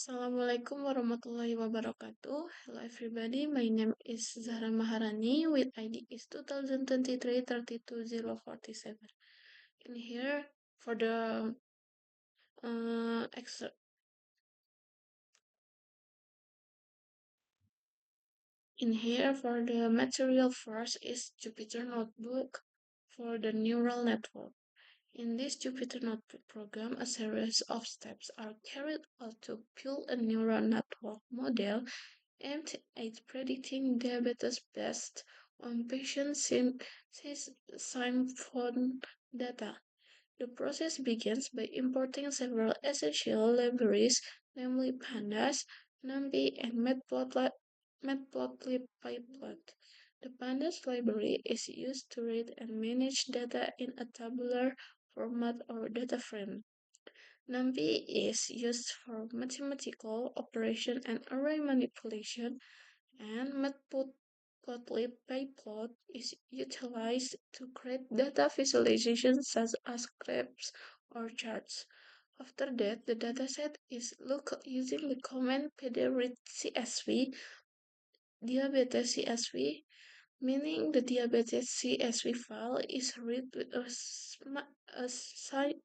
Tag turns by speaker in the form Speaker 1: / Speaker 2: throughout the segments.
Speaker 1: Assalamualaikum warahmatullahi wabarakatuh. Hello everybody, my name is Zahra Maharani with ID is 2023-32047. In here for the extra in here for the material first is Jupyter notebook for the neural network. In this Jupyter notebook program, a series of steps are carried out to build a neural network model aimed at predicting diabetes based on patient symptom data. The process begins by importing several essential libraries, namely Pandas, NumPy, and Matplotlib. The Pandas library is used to read and manage data in a tabular format or data frame. NumPy is used for mathematical operation and array manipulation, and Matplotlib is utilized to create data visualizations such as graphs or charts. After that, the dataset is looked using the command pdread diabetes CSV, meaning the diabetes CSV file is read with a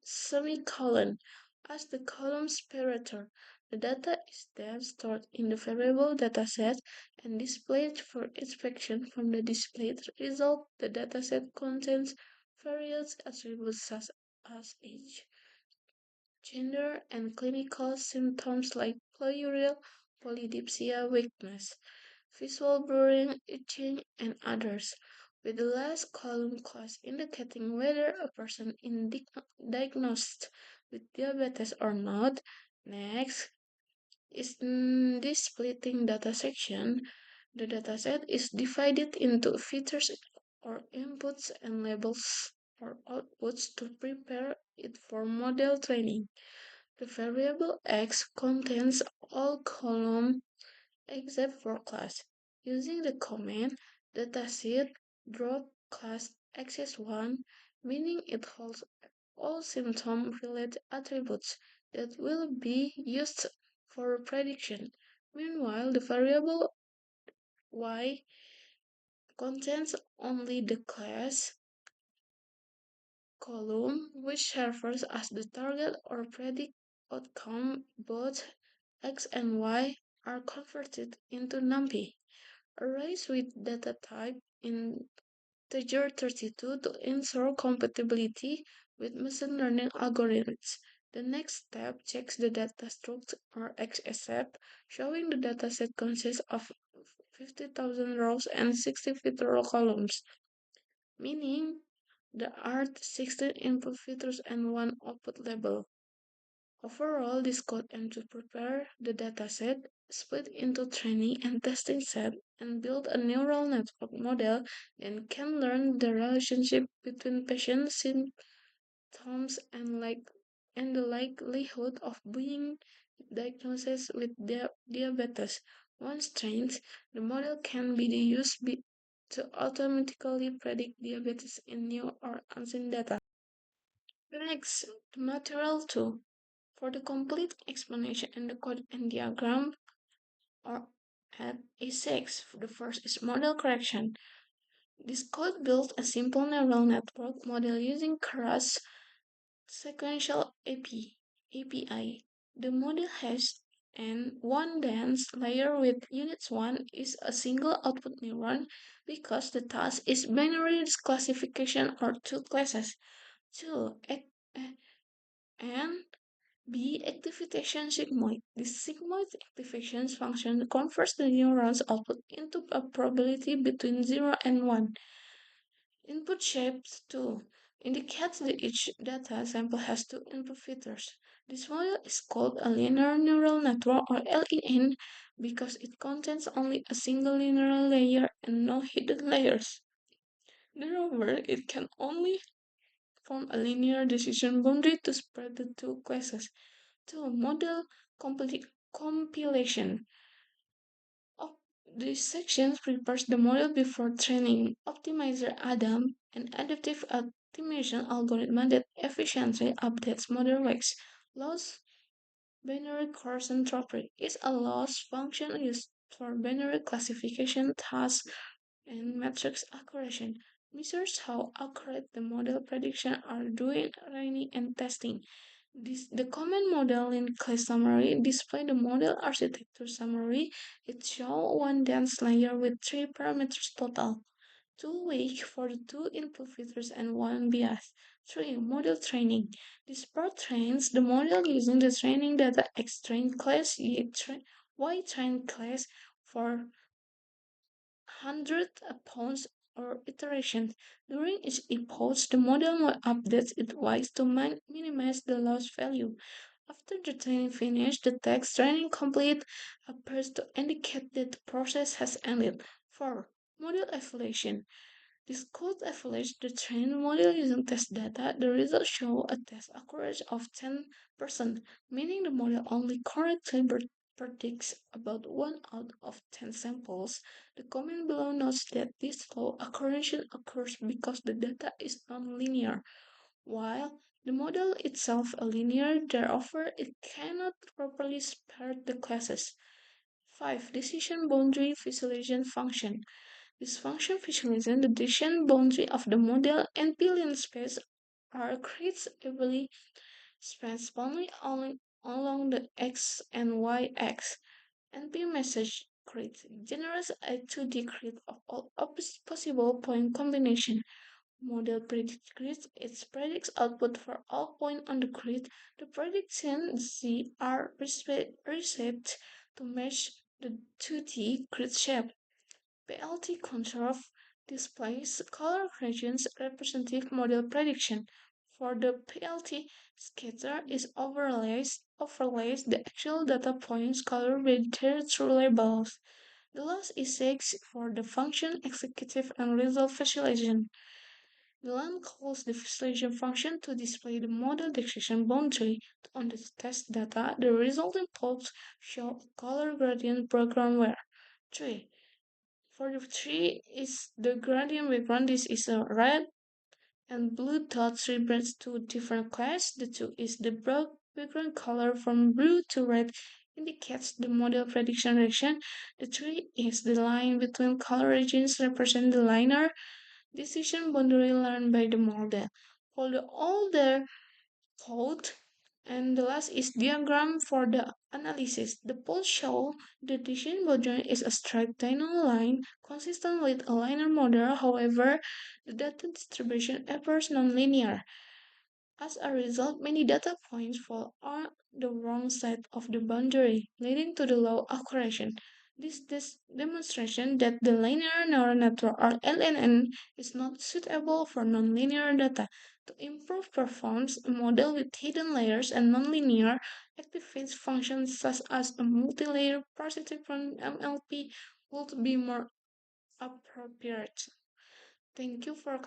Speaker 1: semicolon as the column separator. The data is then stored in the variable dataset and displayed for inspection. From the displayed result, the dataset contains various attributes such as age, gender, and clinical symptoms like polyuria, polydipsia, weakness, visual blurring, itching, and others, with the last column class indicating whether a person is diagnosed with diabetes or not. Next is this splitting data section. The dataset is divided into features or inputs and labels or outputs to prepare it for model training. The variable x contains all columns except for class. Using the command dataset drop class access1, meaning it holds all symptom-related attributes that will be used for prediction. Meanwhile, the variable y contains only the class column, which serves as the target or predict outcome. Both x and y are converted into NumPy arrays with data type integer 32 to ensure compatibility with machine learning algorithms. The next step checks the data structure or XSF, showing the dataset consists of 50,000 rows and 60 feature columns, meaning there are 16 input features and one output label. Overall, this code aims to prepare the dataset, split into training and testing set, and build a neural network model that can learn the relationship between patient symptoms and the likelihood of being diagnosed with diabetes. Once trained, the model can be used to automatically predict diabetes in new or unseen data. Next, the material 2. For the complete explanation and the code and diagram are at A6. The first is model correction. This code builds a simple neural network model using Keras sequential API. The model has one dense layer with units 1 is a single output neuron because the task is binary classification or two classes. 2. And B. Activation sigmoid. This sigmoid activation function converts the neuron's output into a probability between 0 and 1. Input shapes 2 indicates that each data sample has two input features. This model is called a linear neural network or LNN because it contains only a single linear layer and no hidden layers. Moreover, it can only form a linear decision boundary to spread the two classes. 2. Model compilation. Of this section prepares the model before training. Optimizer Adam, an adaptive optimization algorithm that efficiently updates model weights, loss Binary coarse entropy is a loss function used for binary classification tasks and matrix accuracy. Measures how accurate the model prediction are during training and testing. The common model in class summary display the model architecture summary. It shows one dense layer with three parameters total. Two weak for the two input filters and one bias. 3. Model training. This part trains the model using the training data X trained class, Y trained class for 100 pawns or iterations. During each epoch, the model updates it twice to minimize the loss value. After the training finished, the text training complete appears to indicate that the process has ended. 4. Model evaluation. This could evaluate the trained model using test data. The results show a test accuracy of 10%, meaning the model only correctly predicts about 1 out of 10 samples. The comment below notes that this low accuracy occurs because the data is non-linear. While the model itself is linear, therefore it cannot properly separate the classes. 5. Decision boundary visualization function. This function visualizes the decision boundary of the model and Boolean space are creates ably spans only along the x and y axis. NP message creates generates a 2D grid of all possible point combination. Model predicts predicts output for all points on the grid. The prediction Z are reset to match the 2D grid shape. PLT control displays color gradients representing model prediction. For the PLT, scatter is overlays the actual data points color registered through labels. The last is 6 for the function executive and result visualization. The LAN calls the visualization function to display the model decision boundary on the test data. The resulting plots show a color gradient program where 3. For the tree is the gradient background. This is a red and blue dots represents two different classes. The two is the broad background color from blue to red indicates the model prediction region. The tree is the line between color regions represent the linear decision boundary learned by the model. For the older code, and the last is diagram for the analysis. The plots show the decision boundary is a straight diagonal line consistent with a linear model. However, the data distribution appears nonlinear. As a result, many data points fall on the wrong side of the boundary, leading to the low accuracy. This demonstration that the linear neural network or LNN is not suitable for nonlinear data. To improve performance, a model with hidden layers and nonlinear activates functions such as a multi-layer persistent MLP would be more appropriate. Thank you for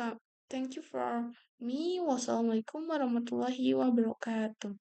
Speaker 1: thank you for me. Wassalamualaikum warahmatullahi wabarakatuh.